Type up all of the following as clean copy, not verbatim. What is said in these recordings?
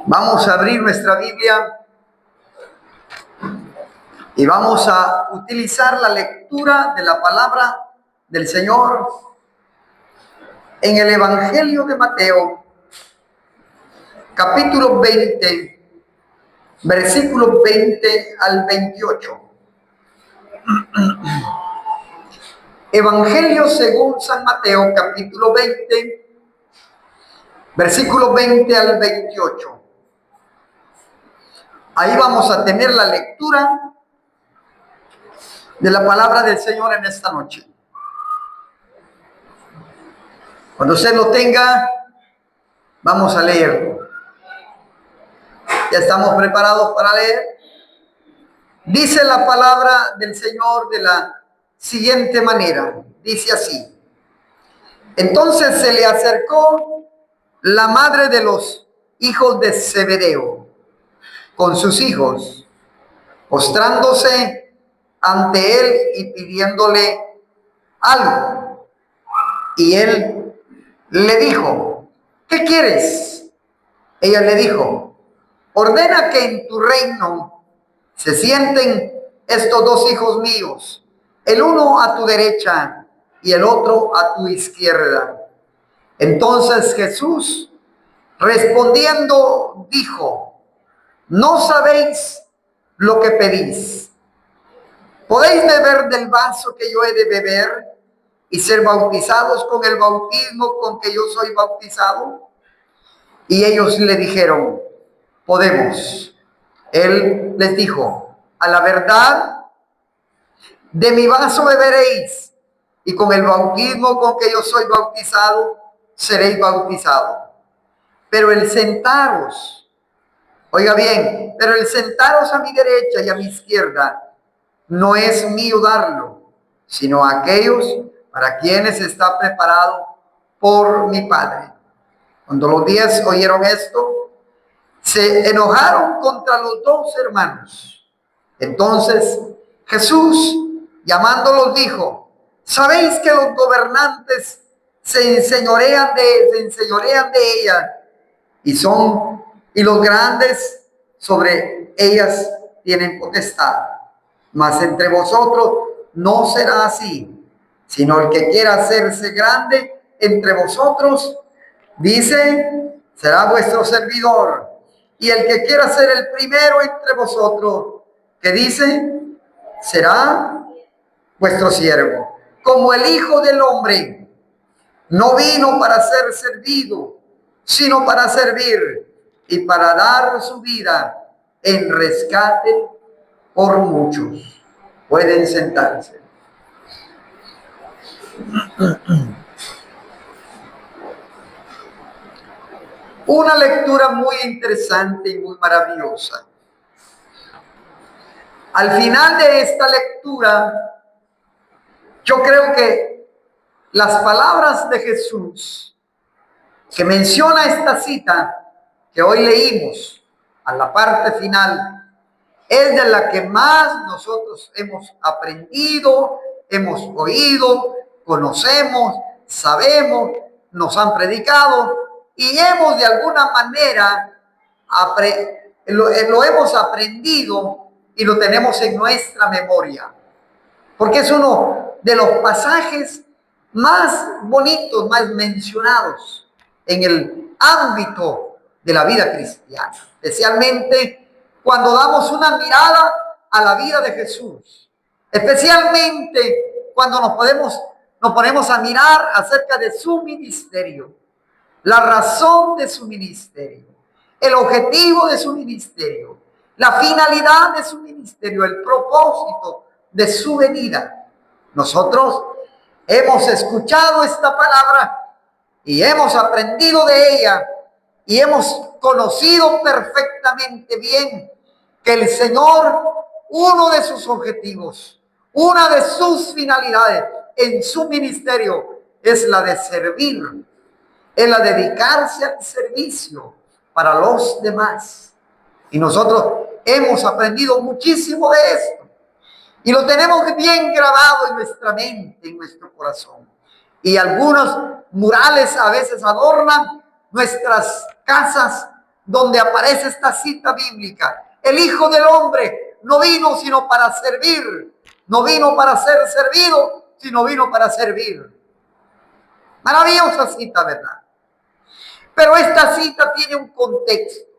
Vamos a abrir nuestra Biblia y vamos a utilizar la lectura de la palabra del Señor en el Evangelio de Mateo, capítulo 20, versículos 20 al 28. Evangelio según San Mateo, capítulo 20, versículos 20 al 28. Ahí vamos a tener la lectura de la palabra del Señor en esta noche. Cuando usted lo tenga, vamos a leerlo. ¿Ya estamos preparados para leer? Dice la palabra del Señor de la siguiente manera. Dice así: entonces se le acercó la madre de los hijos de Zebedeo con sus hijos, postrándose ante él y pidiéndole algo. Y él le dijo: ¿qué quieres? Ella le dijo: ordena que en tu reino se sienten estos dos hijos míos, el uno a tu derecha y el otro a tu izquierda. Entonces Jesús, respondiendo, dijo: no sabéis lo que pedís. ¿Podéis beber del vaso que yo he de beber y ser bautizados con el bautismo con que yo soy bautizado? Y ellos le dijeron: podemos. Él les dijo: a la verdad, de mi vaso beberéis, y con el bautismo con que yo soy bautizado, seréis bautizados. Pero el sentaros, oiga bien, pero el sentaros a mi derecha y a mi izquierda, no es mío darlo, sino a aquellos para quienes está preparado por mi Padre. Cuando los 10 oyeron esto, se enojaron contra los dos hermanos. Entonces Jesús, llamándolos, dijo: ¿sabéis que los gobernantes se enseñorean de ella y los grandes sobre ellas tienen potestad? Mas entre vosotros no será así, sino el que quiera hacerse grande entre vosotros, dice, será vuestro servidor. Y el que quiera ser el primero entre vosotros, que dice, será vuestro siervo. Como el Hijo del Hombre no vino para ser servido, sino para servir y para dar su vida en rescate por muchos. Pueden sentarse. Una lectura muy interesante y muy maravillosa. Al final de esta lectura, yo creo que las palabras de Jesús que menciona esta cita que hoy leímos a la parte final es de la que más nosotros hemos aprendido, hemos oído, conocemos, sabemos, nos han predicado y hemos de alguna manera lo hemos aprendido y lo tenemos en nuestra memoria, porque es uno de los pasajes más bonitos, más mencionados en el ámbito de la vida cristiana, especialmente cuando damos una mirada a la vida de Jesús, especialmente cuando nos ponemos a mirar acerca de su ministerio, la razón de su ministerio, el objetivo de su ministerio, la finalidad de su ministerio, el propósito de su venida. Nosotros hemos escuchado esta palabra y hemos aprendido de ella y hemos conocido perfectamente bien que el Señor, uno de sus objetivos, una de sus finalidades en su ministerio es la de servir, es la de dedicarse al servicio para los demás. Y nosotros hemos aprendido muchísimo de esto y lo tenemos bien grabado en nuestra mente, en nuestro corazón. Y algunos murales a veces adornan nuestras casas, donde aparece esta cita bíblica. El Hijo del Hombre no vino sino para servir, no vino para ser servido, sino vino para servir. Maravillosa cita, ¿verdad? Pero esta cita tiene un contexto.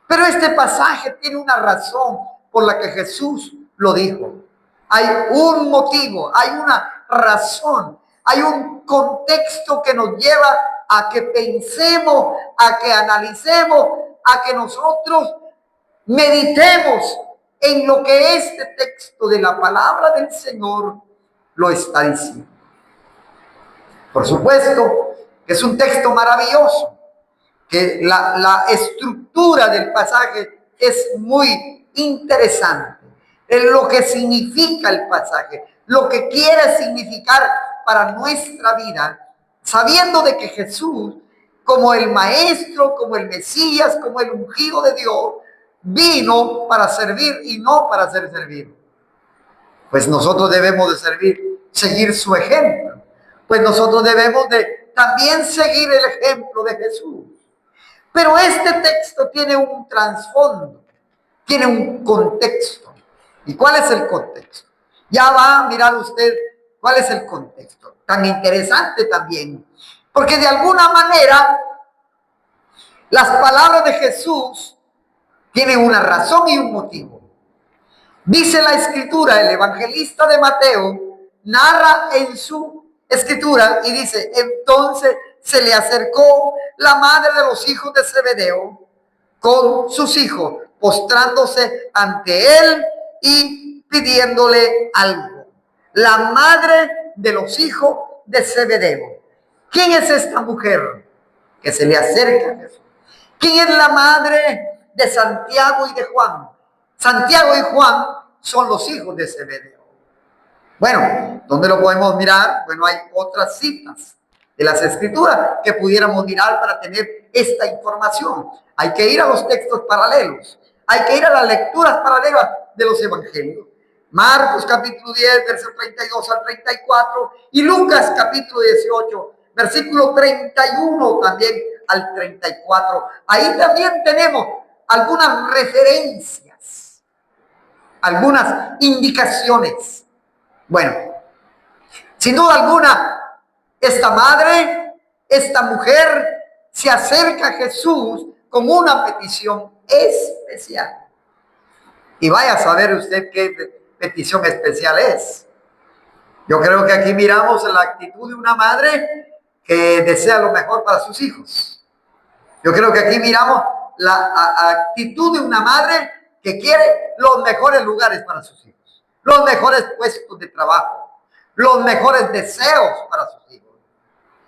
Pero este pasaje tiene una razón por la que Jesús lo dijo. Hay un motivo, hay una razón, hay un contexto que nos lleva a que pensemos, a que analicemos, a que nosotros meditemos en lo que este texto de la palabra del Señor lo está diciendo. Por supuesto que es un texto maravilloso, que la estructura del pasaje es muy interesante. Es lo que significa el pasaje, lo que quiere significar para nuestra vida, sabiendo de que Jesús, como el Maestro, como el Mesías, como el ungido de Dios, vino para servir y no para ser servido. Pues nosotros debemos de seguir su ejemplo. Pues nosotros debemos de también seguir el ejemplo de Jesús. Pero este texto tiene un trasfondo, tiene un contexto. ¿Y cuál es el contexto? Ya va a mirar usted cuál es el contexto. Tan interesante también, porque de alguna manera las palabras de Jesús tienen una razón y un motivo. Dice la escritura, el evangelista de Mateo narra en su escritura y dice: entonces se le acercó la madre de los hijos de Zebedeo con sus hijos, postrándose ante él y pidiéndole algo. La madre de los hijos de Zebedeo. ¿Quién es esta mujer que se le acerca a Jesús? ¿Quién es la madre de Santiago y de Juan? Santiago y Juan son los hijos de Zebedeo. Bueno, ¿dónde lo podemos mirar? Bueno, hay otras citas de las escrituras que pudiéramos mirar para tener esta información. Hay que ir a los textos paralelos, hay que ir a las lecturas paralelas de los evangelios. Marcos capítulo 10, versos 32 al 34 y Lucas capítulo 18, versículo 31 también al 34. Ahí también tenemos algunas referencias, algunas indicaciones. Bueno, sin duda alguna, esta madre, esta mujer se acerca a Jesús con una petición especial. Y vaya a saber usted qué petición especial es. Yo creo que aquí miramos la actitud de una madre que desea lo mejor para sus hijos. Yo creo que aquí miramos la actitud de una madre que quiere los mejores lugares para sus hijos, los mejores puestos de trabajo, los mejores deseos para sus hijos.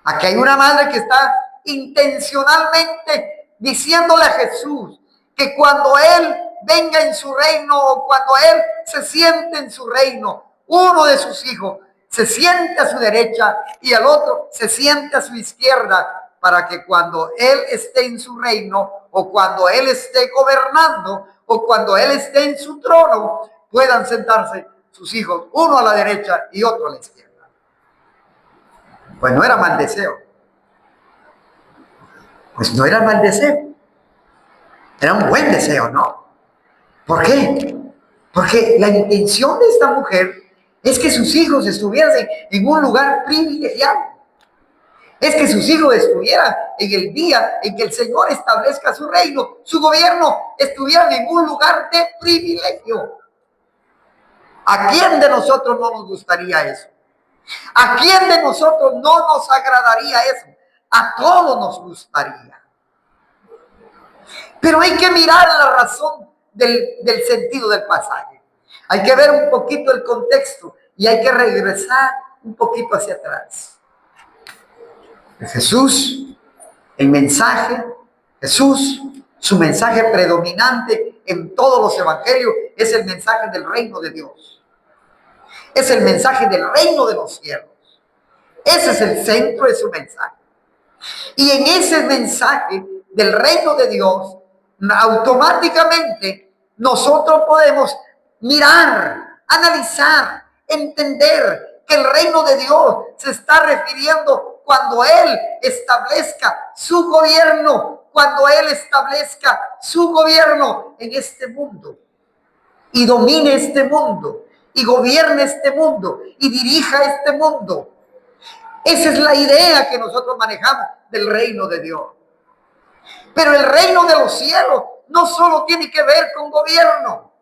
Aquí hay una madre que está intencionalmente diciéndole a Jesús que cuando Él venga en su reino o cuando Él se siente en su reino, uno de sus hijos se siente a su derecha y el otro se siente a su izquierda, para que cuando Él esté en su reino o cuando Él esté gobernando o cuando Él esté en su trono, puedan sentarse sus hijos, uno a la derecha y otro a la izquierda. Pues no era mal deseo. Pues no era mal deseo. Era un buen deseo, ¿no? ¿Por qué? Porque la intención de esta mujer es que sus hijos estuvieran en un lugar privilegiado. Es que sus hijos estuvieran en el día en que el Señor establezca su reino, su gobierno, estuvieran en un lugar de privilegio. ¿A quién de nosotros no nos gustaría eso? ¿A quién de nosotros no nos agradaría eso? A todos nos gustaría. Pero hay que mirar la razón del sentido del pasaje. Hay que ver un poquito el contexto y hay que regresar un poquito hacia atrás. Jesús, el mensaje, Jesús, su mensaje predominante en todos los evangelios es el mensaje del reino de Dios. Es el mensaje del reino de los cielos. Ese es el centro de su mensaje. Y en ese mensaje del reino de Dios, automáticamente nosotros podemos mirar, analizar, entender que el reino de Dios se está refiriendo cuando Él establezca su gobierno, cuando Él establezca su gobierno en este mundo y domine este mundo y gobierne este mundo y dirija este mundo. Esa es la idea que nosotros manejamos del reino de Dios. Pero el reino de los cielos no solo tiene que ver con gobierno,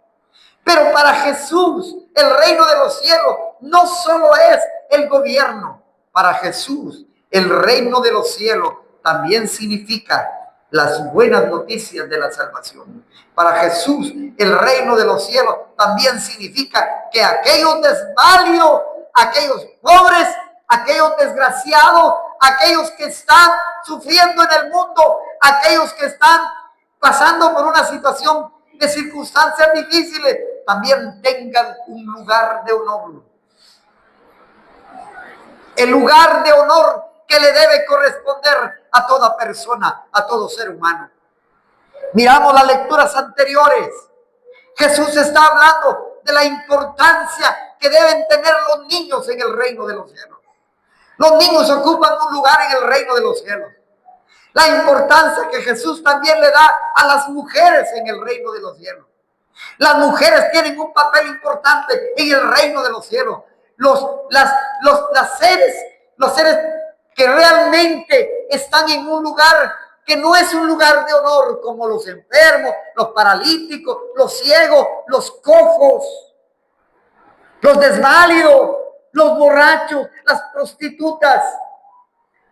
pero para Jesús el reino de los cielos no solo es el gobierno. Para Jesús el reino de los cielos también significa las buenas noticias de la salvación. Para Jesús el reino de los cielos también significa que aquellos desvalidos, aquellos pobres, aquellos desgraciados, aquellos que están sufriendo en el mundo, aquellos que están pasando por una situación de circunstancias difíciles, también tengan un lugar de honor. El lugar de honor que le debe corresponder a toda persona, a todo ser humano. Miramos las lecturas anteriores. Jesús está hablando de la importancia que deben tener los niños en el reino de los cielos. Los niños ocupan un lugar en el reino de los cielos. La importancia que Jesús también le da a las mujeres en el reino de los cielos. Las mujeres tienen un papel importante en el reino de los cielos. Los seres que realmente están en un lugar que no es un lugar de honor, como los enfermos, los paralíticos, los ciegos, los cojos, los desválidos, los borrachos, las prostitutas,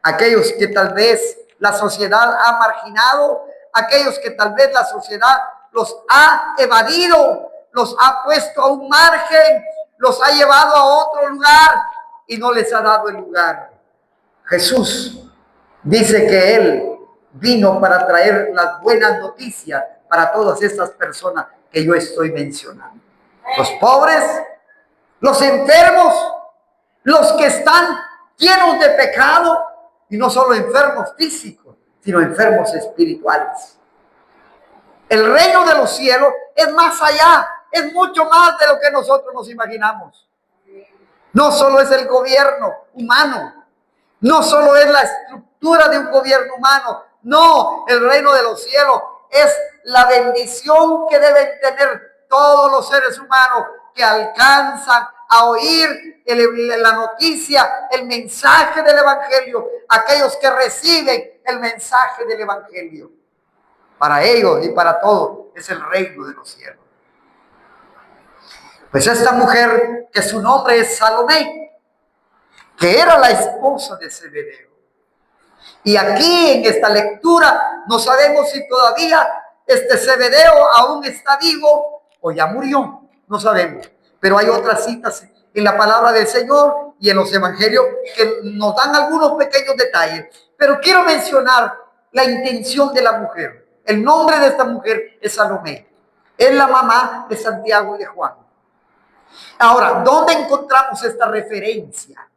aquellos que tal vez la sociedad ha marginado, aquellos que tal vez la sociedad los ha evadido, los ha puesto a un margen, los ha llevado a otro lugar y no les ha dado el lugar. Jesús dice que Él vino para traer las buenas noticias para todas estas personas que yo estoy mencionando. Los pobres, los enfermos, los que están llenos de pecado, y no solo enfermos físicos, sino enfermos espirituales. El reino de los cielos es más allá, es mucho más de lo que nosotros nos imaginamos. No solo es el gobierno humano, no solo es la estructura de un gobierno humano, no, el reino de los cielos es la bendición que deben tener todos los seres humanos que alcanzan a oír la noticia, el mensaje del evangelio, aquellos que reciben el mensaje del evangelio. Para ellos y para todos es el reino de los cielos. Pues esta mujer, que su nombre es Salomé, que era la esposa de Zebedeo. Y aquí en esta lectura no sabemos si todavía este Zebedeo aún está vivo o ya murió, no sabemos. Pero hay otras citas en la palabra del Señor y en los evangelios que nos dan algunos pequeños detalles. Pero quiero mencionar la intención de la mujer. El nombre de esta mujer es Salomé. Es la mamá de Santiago y de Juan. Ahora, ¿dónde encontramos esta referencia?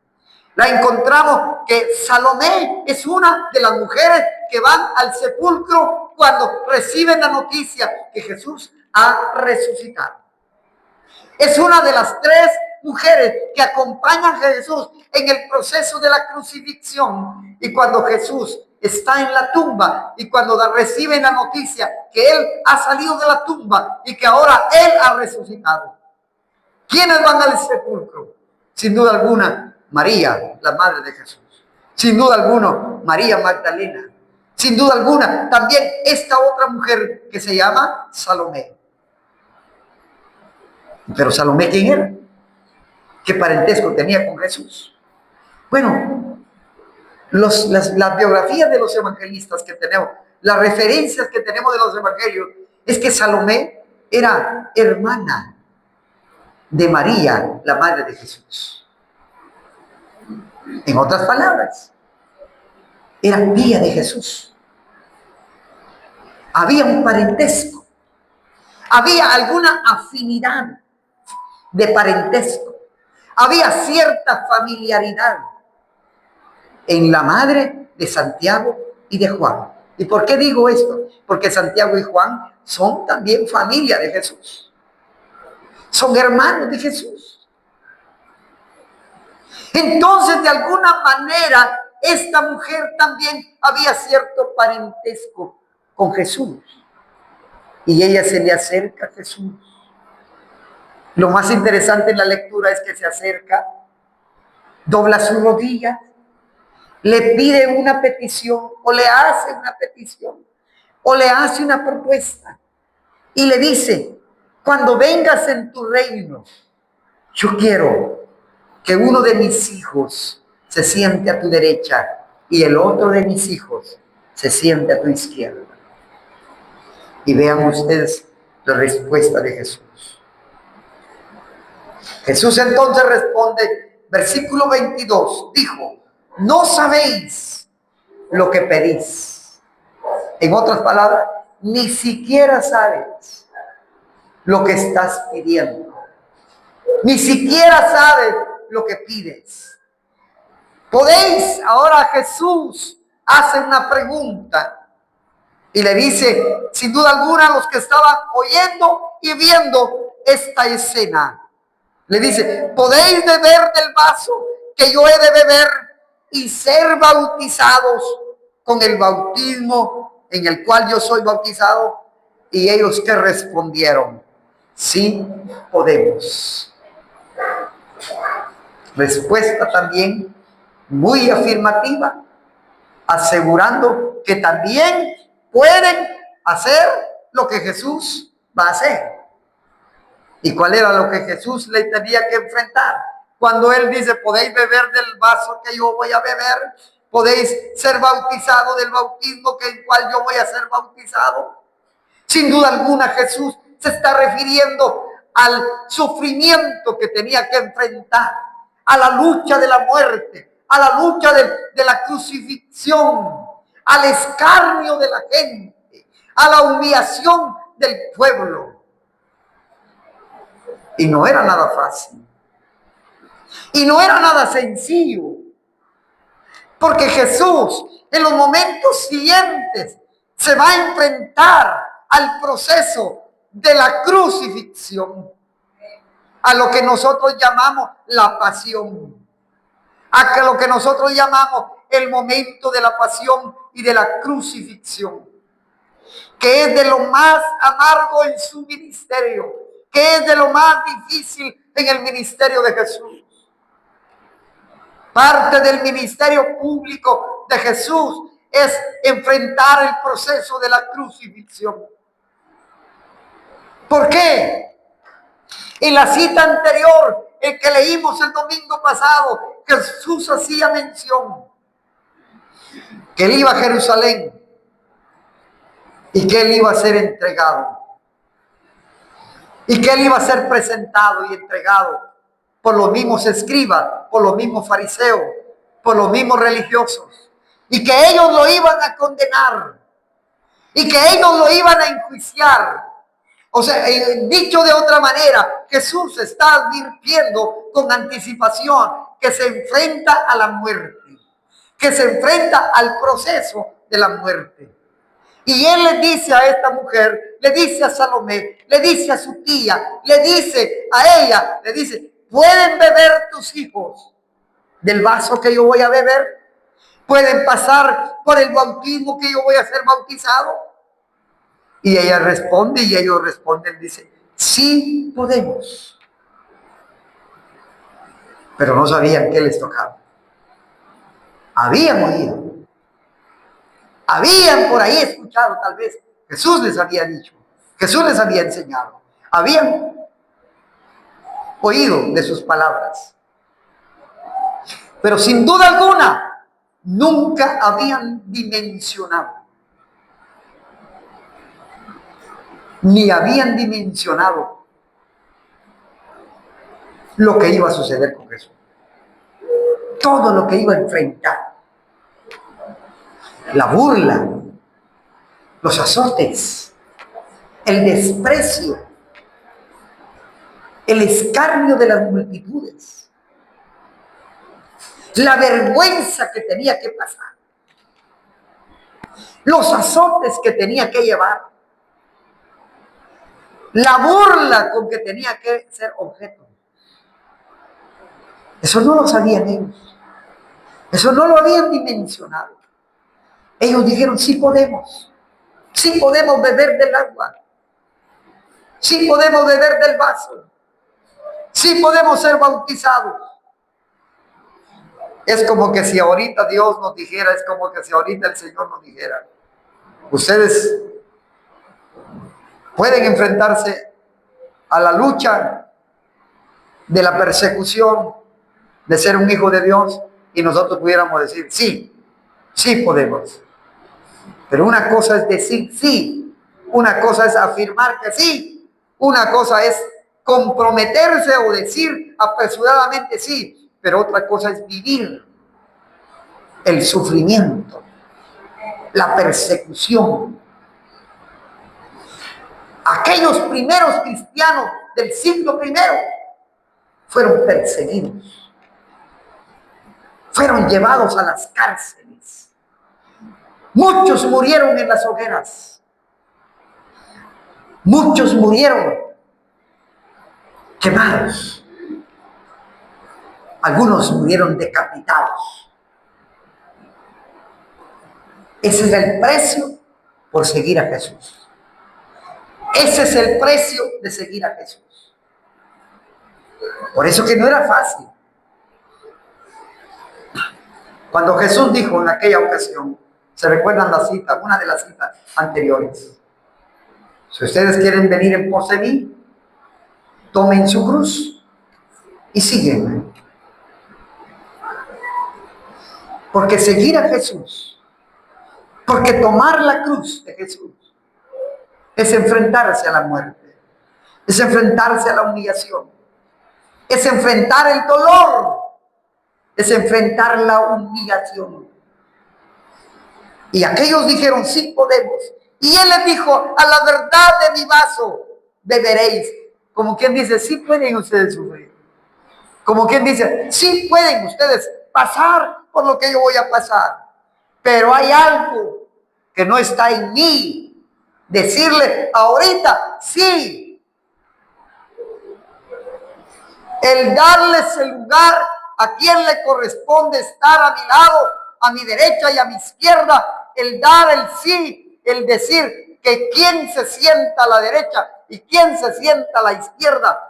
La encontramos que Salomé es una de las mujeres que van al sepulcro cuando reciben la noticia que Jesús ha resucitado. Es una de las 3 mujeres que acompañan a Jesús en el proceso de la crucifixión. Y cuando Jesús está en la tumba y cuando reciben la noticia que Él ha salido de la tumba y que ahora Él ha resucitado. ¿Quiénes van al sepulcro? Sin duda alguna, María, la madre de Jesús. Sin duda alguna, María Magdalena. Sin duda alguna, también esta otra mujer que se llama Salomé. Pero Salomé, ¿quién era? ¿Qué parentesco tenía con Jesús? Bueno, las biografías de los evangelistas que tenemos, las referencias que tenemos de los evangelios, es que Salomé era hermana de María, la madre de Jesús. En otras palabras, era tía de Jesús. Había un parentesco, había alguna afinidad de parentesco, había cierta familiaridad en la madre de Santiago y de Juan. ¿Y por qué digo esto? Porque Santiago y Juan son también familia de Jesús. Son hermanos de Jesús. Entonces, de alguna manera, esta mujer también había cierto parentesco con Jesús. Y ella se le acerca a Jesús. Lo más interesante en la lectura es que se acerca, dobla sus rodillas, le pide una petición o le hace una petición o le hace una propuesta y le dice: cuando vengas en tu reino, yo quiero que uno de mis hijos se siente a tu derecha y el otro de mis hijos se siente a tu izquierda. Y vean ustedes la respuesta de Jesús. Jesús entonces responde, versículo 22, dijo: no sabéis lo que pedís. En otras palabras, ni siquiera sabes lo que estás pidiendo. Ni siquiera sabes lo que pides. Podéis, ahora Jesús hace una pregunta y le dice, sin duda alguna, a los que estaban oyendo y viendo esta escena, le dice: podéis beber del vaso que yo he de beber y ser bautizados con el bautismo en el cual yo soy bautizado. Y ellos que respondieron: sí podemos. Respuesta también muy afirmativa, asegurando que también pueden hacer lo que Jesús va a hacer. ¿Y cuál era lo que Jesús le tenía que enfrentar? Cuando él dice: podéis beber del vaso que yo voy a beber, podéis ser bautizados del bautismo que el cual yo voy a ser bautizado. Sin duda alguna, Jesús se está refiriendo al sufrimiento que tenía que enfrentar, a la lucha de la muerte, a la lucha de la crucifixión, al escarnio de la gente, a la humillación del pueblo. Y no era nada fácil. Y no era nada sencillo. Porque Jesús en los momentos siguientes se va a enfrentar al proceso de la crucifixión, a lo que nosotros llamamos la pasión, a lo que nosotros llamamos el momento de la pasión y de la crucifixión, que es de lo más amargo en su ministerio, que es de lo más difícil en el ministerio de Jesús. Parte del ministerio público de Jesús es enfrentar el proceso de la crucifixión. ¿Por qué? En la cita anterior, el que leímos el domingo pasado, Jesús hacía mención que él iba a Jerusalén y que él iba a ser entregado y que él iba a ser presentado y entregado por los mismos escribas, por los mismos fariseos, por los mismos religiosos, y que ellos lo iban a condenar y que ellos lo iban a enjuiciar. O sea, dicho de otra manera, Jesús está advirtiendo con anticipación que se enfrenta a la muerte, que se enfrenta al proceso de la muerte. Y él le dice a esta mujer, le dice a Salomé, le dice a su tía, le dice a ella, le dice: ¿pueden beber tus hijos del vaso que yo voy a beber? ¿Pueden pasar por el bautismo que yo voy a ser bautizado? Y ella responde, y ellos responden, dice: sí podemos. Pero no sabían qué les tocaba. Habían oído, habían por ahí escuchado, tal vez Jesús les había dicho, Jesús les había enseñado, habían oído de sus palabras, pero sin duda alguna nunca habían dimensionado, ni habían dimensionado lo que iba a suceder con Jesús, todo lo que iba a enfrentar, la burla, los azotes, el desprecio, el escarnio de las multitudes, la vergüenza que tenía que pasar, los azotes que tenía que llevar, la burla con que tenía que ser objeto. Eso no lo sabían ellos, eso no lo habían dimensionado. Ellos dijeron: sí podemos. Sí podemos beber del agua. Sí podemos beber del vaso. Sí podemos ser bautizados. Es como que si ahorita Dios nos dijera, es como que si ahorita el Señor nos dijera, ustedes pueden enfrentarse a la lucha de la persecución de ser un hijo de Dios, y nosotros pudiéramos decir, sí, sí podemos. Pero una cosa es decir sí, una cosa es afirmar que sí, una cosa es comprometerse o decir apresuradamente sí, pero otra cosa es vivir el sufrimiento, la persecución. Aquellos primeros cristianos del siglo primero fueron perseguidos, fueron llevados a las cárceles. Muchos murieron en las hogueras. Muchos murieron quemados. Algunos murieron decapitados. Ese es el precio por seguir a Jesús. Ese es el precio de seguir a Jesús. Por eso que no era fácil. Cuando Jesús dijo en aquella ocasión, ¿se recuerdan la cita? Una de las citas anteriores. Si ustedes quieren venir en pos de mí, tomen su cruz y síguenme. Porque seguir a Jesús, porque tomar la cruz de Jesús, es enfrentarse a la muerte, es enfrentarse a la humillación, es enfrentar el dolor, es enfrentar la humillación. Y aquellos dijeron, sí podemos. Y él les dijo, a la verdad de mi vaso beberéis. Como quien dice, sí pueden ustedes sufrir. Como quien dice, sí pueden ustedes pasar por lo que yo voy a pasar. Pero hay algo que no está en mí. Decirle ahorita, sí. El darles el lugar a quien le corresponde estar a mi lado, a mi derecha y a mi izquierda. El dar el sí, el decir que quien se sienta a la derecha y quien se sienta a la izquierda,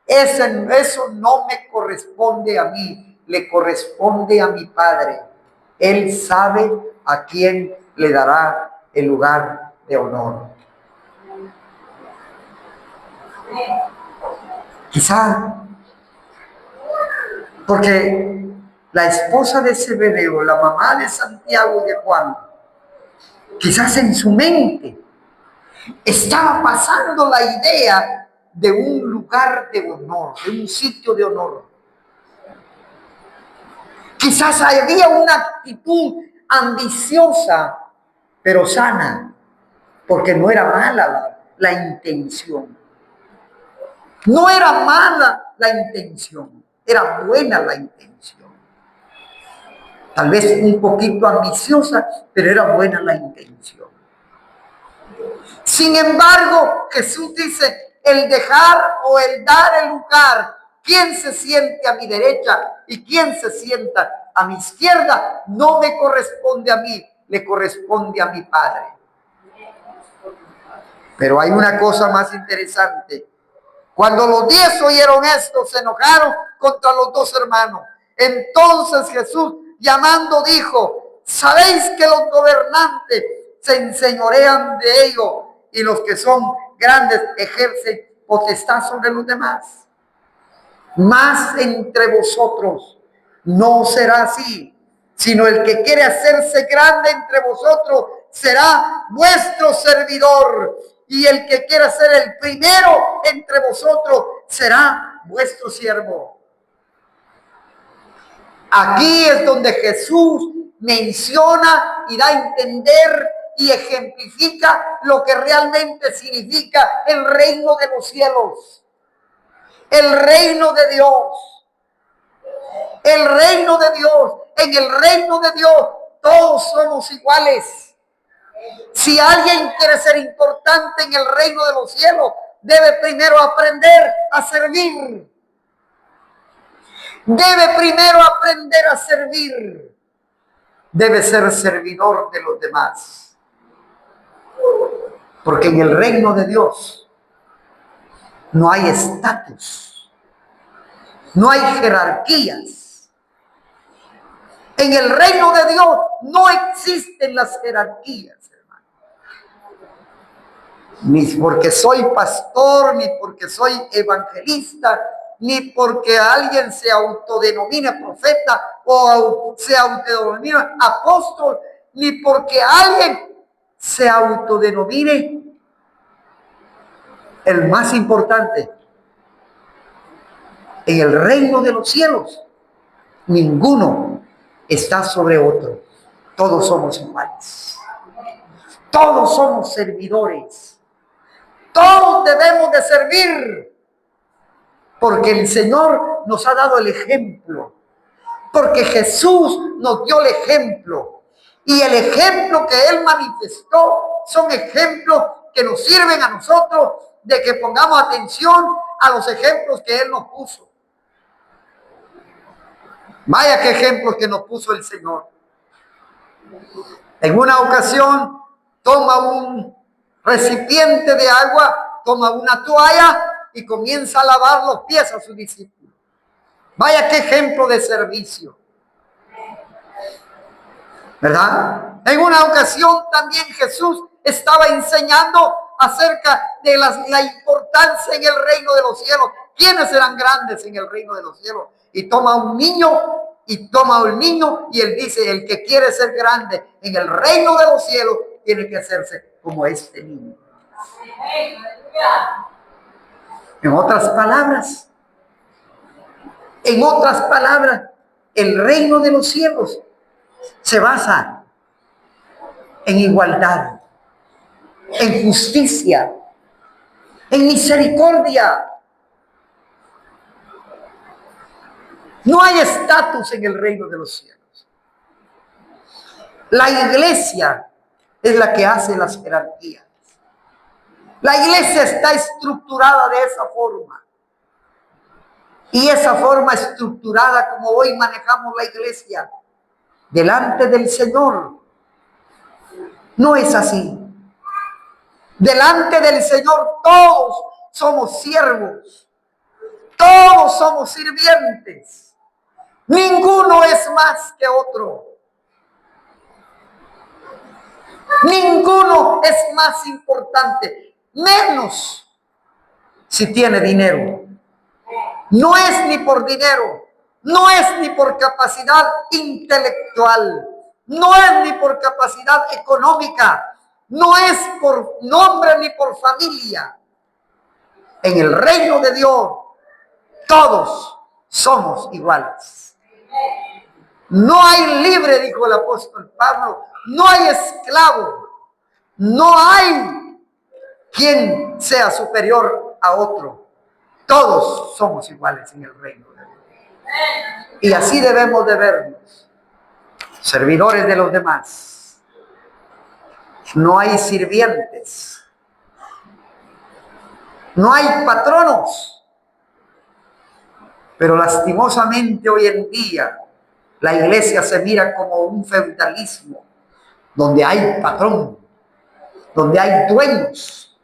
eso no me corresponde a mí, le corresponde a mi Padre. Él sabe a quién le dará el lugar de honor. Quizá porque la esposa de Zebedeo, la mamá de Santiago y de Juan, quizás en su mente estaba pasando la idea de un lugar de honor, de un sitio de honor. Quizás había una actitud ambiciosa, pero sana, porque no era mala la intención. No era mala la intención, era buena la intención. Tal vez un poquito ambiciosa, pero era buena la intención. Sin embargo, Jesús dice, el dejar o el dar el lugar, quien se siente a mi derecha y quien se sienta a mi izquierda, no me corresponde a mí, le corresponde a mi Padre. Pero hay una cosa más interesante. Cuando los 10 oyeron esto, se enojaron contra los 2 hermanos. Entonces Jesús, llamando, dijo, ¿sabéis que los gobernantes se enseñorean de ellos y los que son grandes ejercen potestad sobre los demás? Mas entre vosotros no será así, sino el que quiere hacerse grande entre vosotros será vuestro servidor, y el que quiera ser el primero entre vosotros será vuestro siervo. Aquí es donde Jesús menciona y da a entender y ejemplifica lo que realmente significa el reino de los cielos, el reino de Dios. El reino de Dios, en el reino de Dios todos somos iguales. Si alguien quiere ser importante en el reino de los cielos, debe primero aprender a servir. Debe primero aprender a servir. Debe ser servidor de los demás. Porque en el reino de Dios no hay estatus, no hay jerarquías. En el reino de Dios no existen las jerarquías, hermano. Ni porque soy pastor, ni porque soy evangelista, ni porque alguien se autodenomine profeta o se autodenomine apóstol, ni porque alguien se autodenomine el más importante. En el reino de los cielos, ninguno está sobre otro. Todos somos iguales. Todos somos servidores. Todos debemos de servir. Porque el Señor nos ha dado el ejemplo. Porque Jesús nos dio el ejemplo. Y el ejemplo que Él manifestó son ejemplos que nos sirven a nosotros de que pongamos atención a los ejemplos que Él nos puso. Vaya qué ejemplos que nos puso el Señor. En una ocasión toma un recipiente de agua, toma una toalla y comienza a lavar los pies a su discípulo. Vaya qué ejemplo de servicio, ¿verdad? En una ocasión también Jesús estaba enseñando acerca de la importancia en el reino de los cielos. ¿Quiénes serán grandes en el reino de los cielos? Y toma un niño y él dice, el que quiere ser grande en el reino de los cielos tiene que hacerse como este niño. En otras palabras, el reino de los cielos se basa en igualdad, en justicia, en misericordia. No hay estatus en el reino de los cielos. La iglesia es la que hace las jerarquías. La iglesia está estructurada de esa forma. Y esa forma estructurada como hoy manejamos la iglesia delante del Señor no es así. Delante del Señor todos somos siervos, todos somos sirvientes. Ninguno es más que otro. Ninguno es más importante, menos si tiene dinero. No es ni por dinero, no es ni por capacidad intelectual, no es ni por capacidad económica, no es por nombre ni por familia. En el reino de Dios, todos somos iguales. No hay libre, dijo el apóstol Pablo, no hay esclavo, no hay quien sea superior a otro. Todos somos iguales en el reino de Dios. Y así debemos de vernos, servidores de los demás. No hay sirvientes, no hay patronos, pero lastimosamente hoy en día la iglesia se mira como un feudalismo, donde hay patrón, donde hay dueños,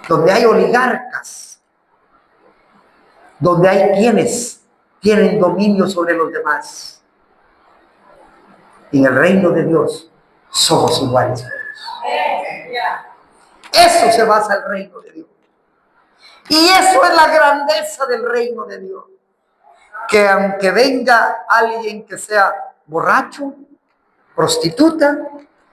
donde hay oligarcas, donde hay quienes tienen dominio sobre los demás. En el reino de Dios somos iguales a Dios. Eso se basa el reino de Dios. Y eso es la grandeza del reino de Dios. Que aunque venga alguien que sea borracho, prostituta,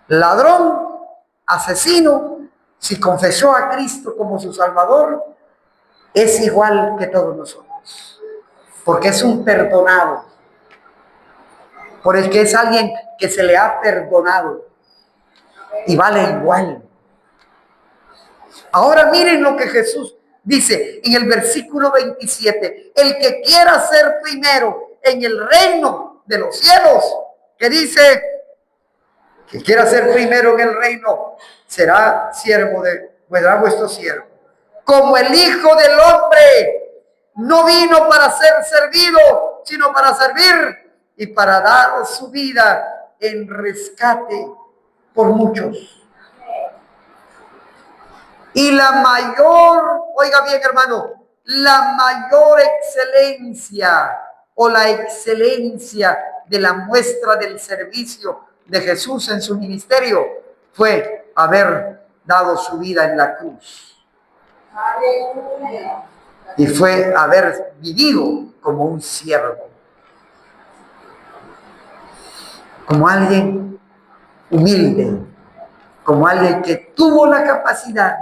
ladrón, asesino, si confesó a Cristo como su Salvador, es igual que todos nosotros. Porque es un perdonado. Por el que es alguien que se le ha perdonado. Y vale igual. Ahora miren lo que Jesús dice en el versículo 27. El que quiera ser primero en el reino de los cielos, que dice, que quiera ser primero en el reino, será vuestro siervo. Como el Hijo del Hombre no vino para ser servido, sino para servir y para dar su vida en rescate por muchos. Y la mayor, oiga bien hermano, la mayor excelencia o la excelencia de la muestra del servicio de Jesús en su ministerio fue haber dado su vida en la cruz. Y fue haber vivido como un siervo, como alguien humilde, como alguien que tuvo la capacidad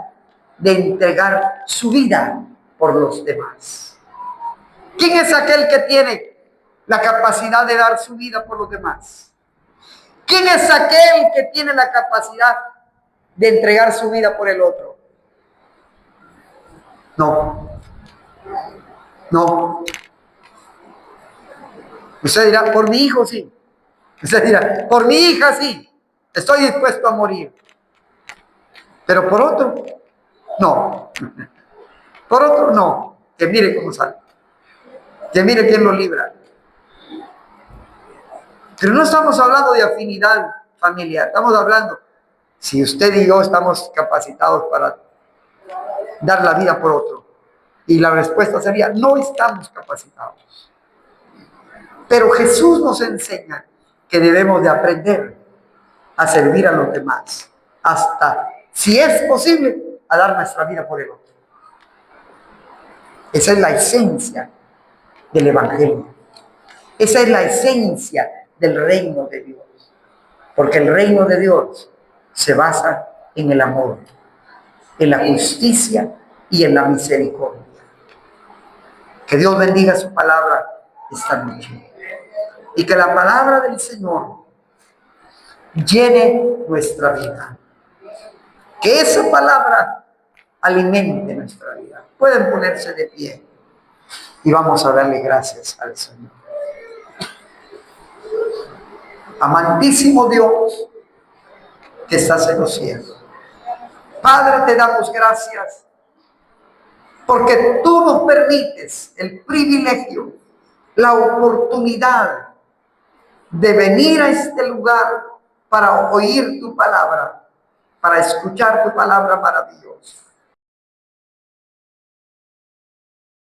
de entregar su vida por los demás. ¿Quién es aquel que tiene la capacidad de dar su vida por los demás? ¿Quién es aquel que tiene la capacidad de entregar su vida por el otro? No. Usted dirá, por mi hijo sí. Usted dirá, por mi hija sí. Estoy dispuesto a morir. Pero por otro, no. Por otro, no. Que mire cómo sale. Que mire quién lo libra. Pero no estamos hablando de afinidad familiar. Estamos hablando, si usted y yo estamos capacitados para dar la vida por otro. Y la respuesta sería, no estamos capacitados. Pero Jesús nos enseña que debemos de aprender a servir a los demás. Hasta, si es posible, a dar nuestra vida por el otro. Esa es la esencia del Evangelio. Esa es la esencia del reino de Dios. Porque el reino de Dios se basa en el amor, en la justicia y en la misericordia. Que Dios bendiga su palabra esta noche. Y que la palabra del Señor llene nuestra vida. Que esa palabra alimente nuestra vida. Pueden ponerse de pie y vamos a darle gracias al Señor. Amantísimo Dios que estás en los cielos, Padre, te damos gracias porque tú nos permites el privilegio, la oportunidad de venir a este lugar para oír tu palabra, para escuchar tu palabra maravillosa.